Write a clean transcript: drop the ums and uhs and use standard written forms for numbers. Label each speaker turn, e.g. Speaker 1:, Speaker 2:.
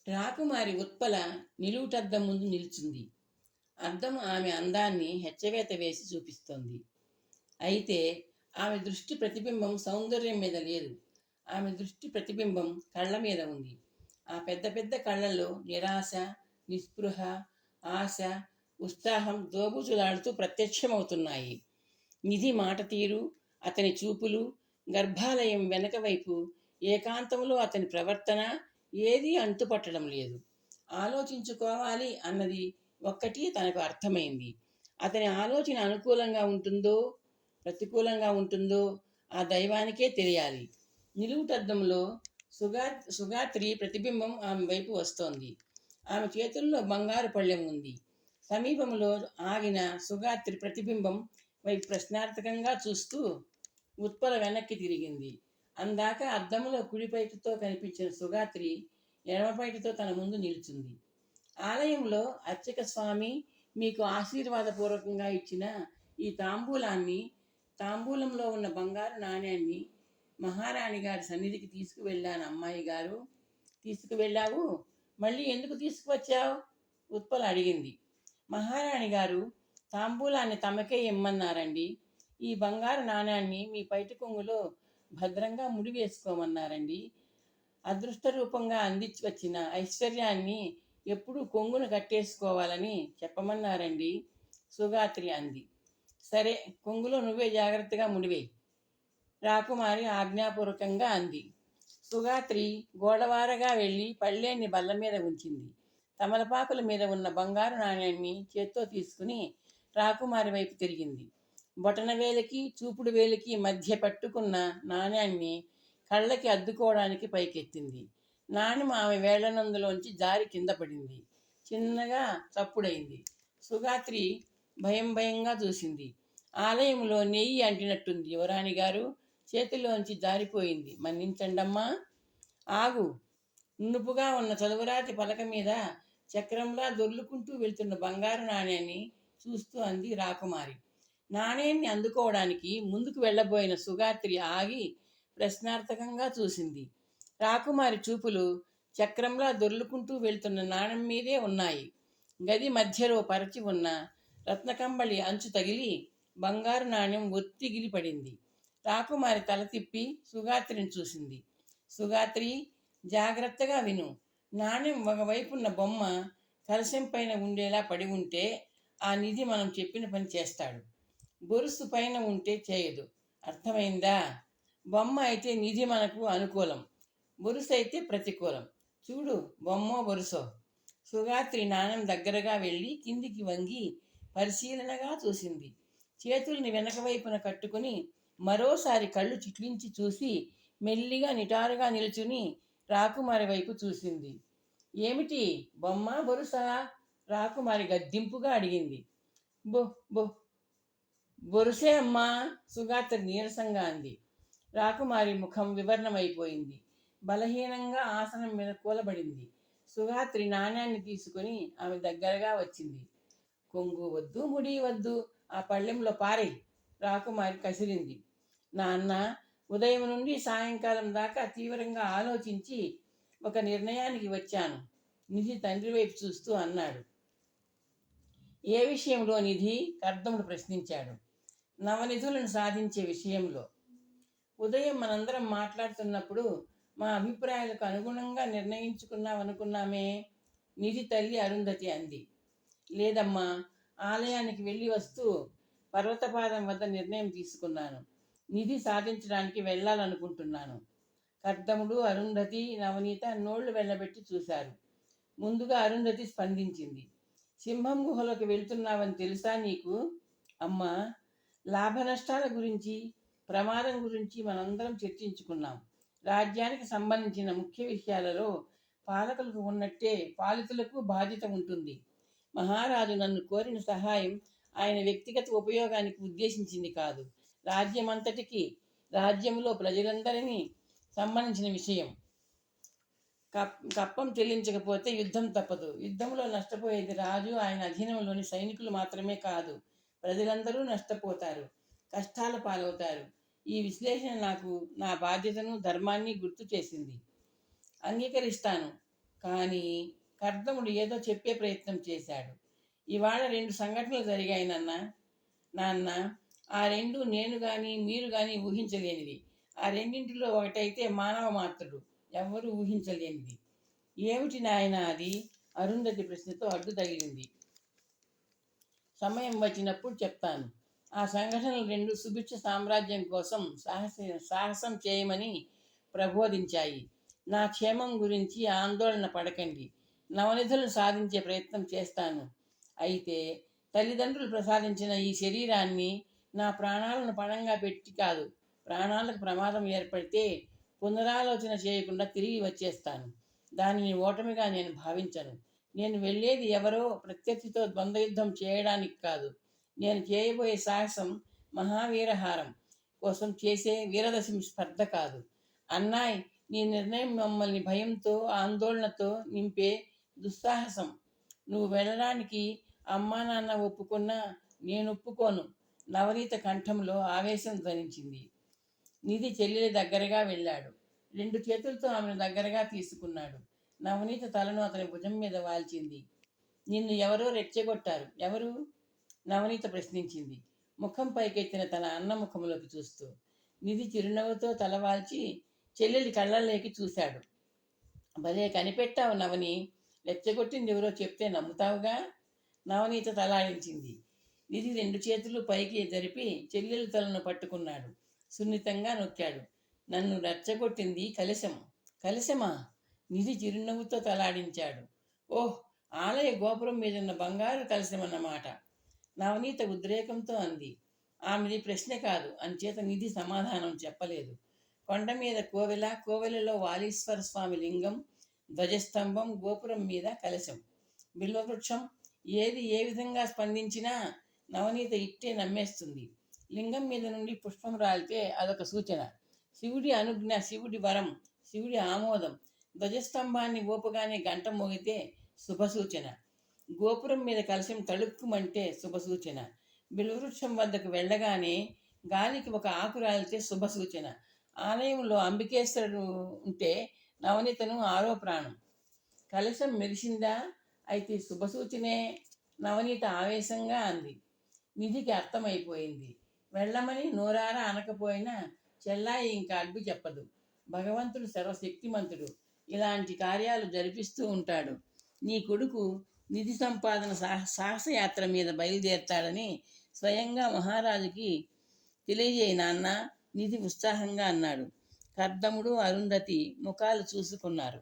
Speaker 1: రాకుమారి ఉత్పల నిలువుటద్దం ముందు నిల్చుంది. అద్దం ఆమె అందాన్ని హెచ్చవేత వేసి చూపిస్తోంది. అయితే ఆమె దృష్టి ప్రతిబింబం సౌందర్యం మీద లేదు. ఆమె దృష్టి ప్రతిబింబం కళ్ళ మీద ఉంది. ఆ పెద్ద పెద్ద కళ్ళల్లో నిరాశ, నిస్పృహ, ఆశ, ఉత్సాహం దోబూచులాడుతూ ప్రత్యక్షమవుతున్నాయి. నిధి మాట తీరు, అతని చూపులు, గర్భాలయం వెనక వైపు ఏకాంతంలో అతని ప్రవర్తన ఏదీ అంతుపట్టడం లేదు. ఆలోచించుకోవాలి అన్నది ఒక్కటి తనకు అర్థమైంది. అతని ఆలోచన అనుకూలంగా ఉంటుందో ప్రతికూలంగా ఉంటుందో ఆ దైవానికే తెలియాలి. నిలువుటద్దంలో సుగాత్రి ప్రతిబింబం ఆమె వైపు వస్తోంది. ఆమె చేతుల్లో బంగారు పళ్ళెం ఉంది. సమీపంలో ఆగిన సుగాత్రి ప్రతిబింబం వైపు ప్రశ్నార్థకంగా చూస్తూ ఉత్పల వెనక్కి తిరిగింది. అందాక అద్దంలో కుడిపైటితో కనిపించిన సుగాత్రి ఎడమపైటితో తన ముందు నిల్చుంది. ఆలయంలో అర్చక స్వామి మీకు ఆశీర్వాదపూర్వకంగా ఇచ్చిన ఈ తాంబూలంలో ఉన్న బంగారు నాణ్యాన్ని మహారాణి గారి సన్నిధికి తీసుకువెళ్ళాను. అమ్మాయి గారు, తీసుకువెళ్ళావు, మళ్ళీ ఎందుకు తీసుకువచ్చావు? ఉత్పల అడిగింది. మహారాణి గారు తాంబూలాన్ని తమకే ఇమ్మన్నారండి. ఈ బంగారు నాణ్యాన్ని మీ పైటి కొంగులో భద్రంగా ముడి వేసుకోమన్నారండి. అదృష్ట రూపంగా అందించి వచ్చిన ఐశ్వర్యాన్ని ఎప్పుడూ కొంగును కట్టేసుకోవాలని చెప్పమన్నారండి. సుగాత్రి అంది. సరే, కొంగులో నువ్వే జాగ్రత్తగా ముడివేయి, రాకుమారి ఆజ్ఞాపూర్వకంగా అంది. సుగాత్రి గోడవారగా వెళ్ళి పళ్ళేన్ని బల్ల మీద ఉంచింది. తమలపాకుల మీద ఉన్న బంగారు నాణ్యాన్ని చేత్తో తీసుకుని రాకుమారి వైపు తిరిగింది. బొటన వేలికి చూపుడు వేలికి మధ్య పట్టుకున్న నాణ్యాన్ని కళ్ళకి అద్దుకోవడానికి పైకెత్తింది. నాణ్యం ఆమె వేళ్లనందులోంచి జారి కింద పడింది. చిన్నగా చప్పుడైంది. సుగాత్రి భయంగా చూసింది. ఆలయంలో నెయ్యి అంటినట్టుంది యువరాణి గారు, చేతిలోంచి జారిపోయింది, మన్నించండమ్మా. ఆగు. నునుపుగా ఉన్న చదువురాతి పలక మీద చక్రంలా దొర్లుకుంటూ వెళ్తున్న బంగారు నాణ్యాన్ని చూస్తూ అంది రాకుమారి. నాణ్యాన్ని అందుకోవడానికి ముందుకు వెళ్ళబోయిన సుగాత్రి ఆగి ప్రశ్నార్థకంగా చూసింది. రాకుమారి చూపులు చక్రంలా దొర్లుకుంటూ వెళ్తున్న నాణ్యం మీదే ఉన్నాయి. గది మధ్యలో పరచి ఉన్న రత్నకంబళి అంచు తగిలి బంగారు నాణ్యం ఒత్తిగిలి పడింది. రాకుమారి తల తిప్పి సుగాత్రిని చూసింది. సుగాత్రి, జాగ్రత్తగా విను. నాణ్యం ఒకవైపున్న బొమ్మ కలశం పైన ఉండేలా పడి ఉంటే ఆ నిధి మనం చెప్పిన పని చేస్తాడు. బొరుసు పైన ఉంటే చేయదు. అర్థమైందా? బొమ్మ అయితే నిధి మనకు అనుకూలం, బొరుసు అయితే ప్రతికూలం. చూడు, బొమ్మో బొరుసో. సుగాత్రి నాణ్యం దగ్గరగా వెళ్ళి కిందికి వంగి పరిశీలనగా చూసింది. చేతుల్ని వెనక వైపున కట్టుకుని మరోసారి కళ్ళు చిట్లించి చూసి మెల్లిగా నిటారుగా నిల్చుని రాకుమారి వైపు చూసింది. ఏమిటి, బొమ్మ బొరుసా? రాకుమారి గద్దింపుగా అడిగింది. బొ బొ బొరుసే అమ్మా, సుగాత్రి నీరసంగా అంది. రాకుమారి ముఖం వివర్ణమైపోయింది. బలహీనంగా ఆసనం మీద కూలబడింది. సుగాత్రి నాణ్యాన్ని తీసుకుని ఆమె దగ్గరగా వచ్చింది. కొంగు వద్దు, ముడి వద్దు, ఆ పళ్ళెంలో పారేయ్, రాకుమారి కసిరింది. నాన్న, ఉదయం నుండి సాయంకాలం దాకా తీవ్రంగా ఆలోచించి ఒక నిర్ణయానికి వచ్చాను, నిధి తండ్రి వైపు చూస్తూ అన్నాడు. ఏ విషయంలో నిధి? కర్దముడు ప్రశ్నించాడు. నవనిధులను సాధించే విషయంలో. ఉదయం మనందరం మాట్లాడుతున్నప్పుడు మా అభిప్రాయాలకు అనుగుణంగా నిర్ణయించుకున్నామనుకున్నామే, నిధి తల్లి అరుంధతి అంది. లేదమ్మా, ఆలయానికి వెళ్ళి వస్తూ పర్వతపాదం వద్ద నిర్ణయం తీసుకున్నాను. నిధి సాధించడానికి వెళ్ళాలనుకుంటున్నాను. కర్దముడు, అరుంధతి, నవనీత నోళ్లు వెళ్ళబెట్టి చూశారు. ముందుగా అరుంధతి స్పందించింది. సింహం గుహలోకి వెళ్తున్నావని తెలుసా నీకు? అమ్మా, లాభ నష్టాల గురించి, ప్రమాదం గురించి మనందరం చర్చించుకున్నాం. రాజ్యానికి సంబంధించిన ముఖ్య విషయాలలో పాలకులకు ఉన్నట్టే పాలితులకు బాధ్యత ఉంటుంది. మహారాజు నన్ను కోరిన సహాయం ఆయన వ్యక్తిగత ఉపయోగానికి ఉద్దేశించింది కాదు, రాజ్యమంతటికి, రాజ్యంలో ప్రజలందరినీ సంబంధించిన విషయం. కప్పం చెల్లించకపోతే యుద్ధం తప్పదు. యుద్ధంలో నష్టపోయేది రాజు, ఆయన అధీనంలోని సైనికులు మాత్రమే కాదు, ప్రజలందరూ నష్టపోతారు, కష్టాల పాలవుతారు. ఈ విశ్లేషణ నాకు నా బాధ్యతను, ధర్మాన్ని గుర్తు చేసింది. అంగీకరిస్తాను, కానీ కర్దముడు ఏదో చెప్పే ప్రయత్నం చేశాడు. ఇవాళ 2 సంఘటనలు జరిగాయి నాన్న. ఆ రెండు నేను కానీ మీరు కానీ ఊహించలేనిది. ఆ రెండింటిలో ఒకటైతే మానవ మాత్రుడు, ఎవ్వరూ ఊహించలేనిది. ఏమిటి నాయన అది? అరుంధతి ప్రశ్నతో అడ్డు తగిలింది. సమయం వచ్చినప్పుడు చెప్తాను. ఆ సంఘటనలు 2 సుభిక్ష సామ్రాజ్యం కోసం సాహసం చేయమని ప్రబోధించాయి. నా క్షేమం గురించి ఆందోళన పడకండి. నవనిధులను సాధించే ప్రయత్నం చేస్తాను. అయితే తల్లిదండ్రులు ప్రసాదించిన ఈ శరీరాన్ని నా ప్రాణాలను పణంగా పెట్టి కాదు, ప్రాణాలకు ప్రమాదం ఏర్పడితే పునరాలోచన చేయకుండా తిరిగి వచ్చేస్తాను. దానిని ఓటమిగా నేను భావించను. నేను వెళ్ళేది ఎవరో ప్రత్యర్థితో ద్వంద్వయుద్ధం చేయడానికి కాదు. నేను చేయబోయే సాహసం మహావీరహారం కోసం చేసే వీరదశమి స్పర్ధ కాదు. అన్నాయ్, నీ నిర్ణయం మమ్మల్ని భయంతో ఆందోళనతో నింపే దుస్సాహసం. నువ్వు వెళ్ళడానికి అమ్మా నాన్న ఒప్పుకున్నా నేను ఒప్పుకోను. నవనీత కంఠంలో ఆవేశం ధ్వనించింది. నిధి చెల్లెలి దగ్గరగా వెళ్ళాడు. 2 చేతులతో ఆమెను దగ్గరగా తీసుకున్నాడు. నవనీత తలను అతని భుజం మీద వాల్చింది. నిన్ను ఎవరో రెచ్చగొట్టారు. ఎవరు? నవనీత ప్రశ్నించింది, ముఖం పైకెత్తిన తన అన్న ముఖంలోకి చూస్తూ. నిధి చిరునవ్వుతో తలవాల్చి చెల్లెలి కళ్ళల్లోకి చూశాడు. భలే కనిపెట్టావు నవని. రెచ్చగొట్టింది ఎవరో చెప్తే నమ్ముతావుగా? నవనీత తలాడించింది. నిధి 2 చేతులు పైకి జరిపి చెల్లెలి తలను పట్టుకున్నాడు. సున్నితంగా నొక్కాడు. నన్ను రెచ్చగొట్టింది కలశం. కలశమా? నిధి చిరునవ్వుతో తలాడించాడు. ఓహ్, ఆలయ గోపురం మీదున్న బంగారు కలశమన్నమాట. నవనీత ఉద్రేకంతో అంది. ఆమెది ప్రశ్న కాదు. అంచేత నిధి సమాధానం చెప్పలేదు. కొండ మీద కోవెల, కోవెలలో వాలీశ్వర స్వామి లింగం, ధ్వజస్తంభం, గోపురం మీద కలశం, బిల్వవృక్షం. ఏది ఏ విధంగా స్పందించినా నవనీత ఇట్టే నమ్మేస్తుంది. లింగం మీద నుండి పుష్పం రాలితే అదొక సూచన. శివుడి అనుజ్ఞ, శివుడి వరం, శివుడి ఆమోదం. ధ్వజస్తంభాన్ని ఊపగానే గంట మోగితే శుభసూచన. గోపురం మీద కలశం తళుక్కుమంటే శుభసూచన. బిల్వవృక్షం వద్దకు వెళ్ళగానే గాలికి ఒక ఆకు రాలితే శుభసూచన. ఆలయంలో అంబికేశ్వరుడు ఉంటే నవనీతను ఆరో ప్రాణం. కలశం మెరిసిందా? అయితే శుభసూచనే. నవనీత ఆవేశంగా అంది. నిధికి అర్థమైపోయింది. వెళ్ళమని నోరారా అనకపోయినా చెల్లాయి ఇంకా అడ్డు చెప్పదు. భగవంతుడు సర్వశక్తిమంతుడు. ఇలాంటి కార్యాలు జరిపిస్తూ ఉంటాడు. నీ కొడుకు నిధి సంపాదన సాహసయాత్ర మీద బయలుదేరతాడని స్వయంగా మహారాజుకి తెలియజేయి నాన్న, నిధి ఉత్సాహంగా అన్నాడు. కర్దముడు, అరుంధతి ముఖాలు చూసుకున్నారు.